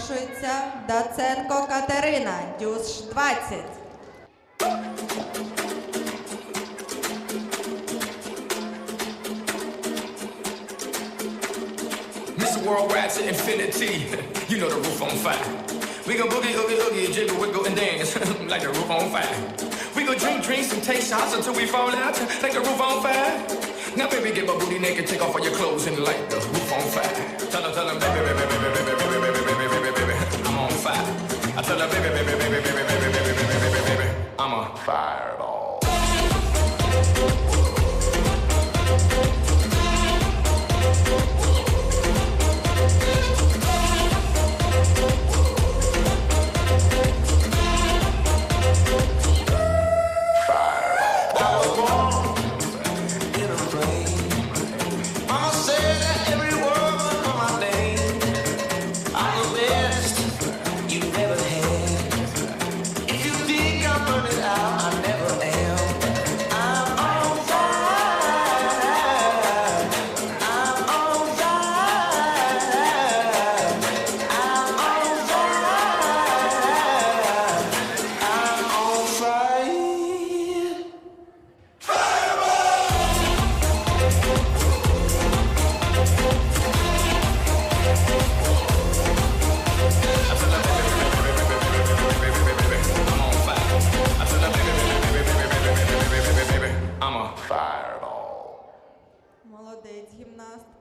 запрошується Даценко Катерина, ДЮСШ 20. Mr. Worldwide to infinity, you know the roof on fire. We go boogie, oogie, oogie, jiggle, wiggle, and dance like the roof on fire. We go drink drinks and take shots until we fall out like the roof on fire. Now baby, get my booty naked, take off all your clothes and light the roof on fire. Tell her, baby, baby, baby, baby, baby, baby, baby, baby, baby, I'm on fire. I tell her, baby, baby, baby, baby, baby, baby, baby, baby, baby, I'm a fireball. Молодець, гімнаст.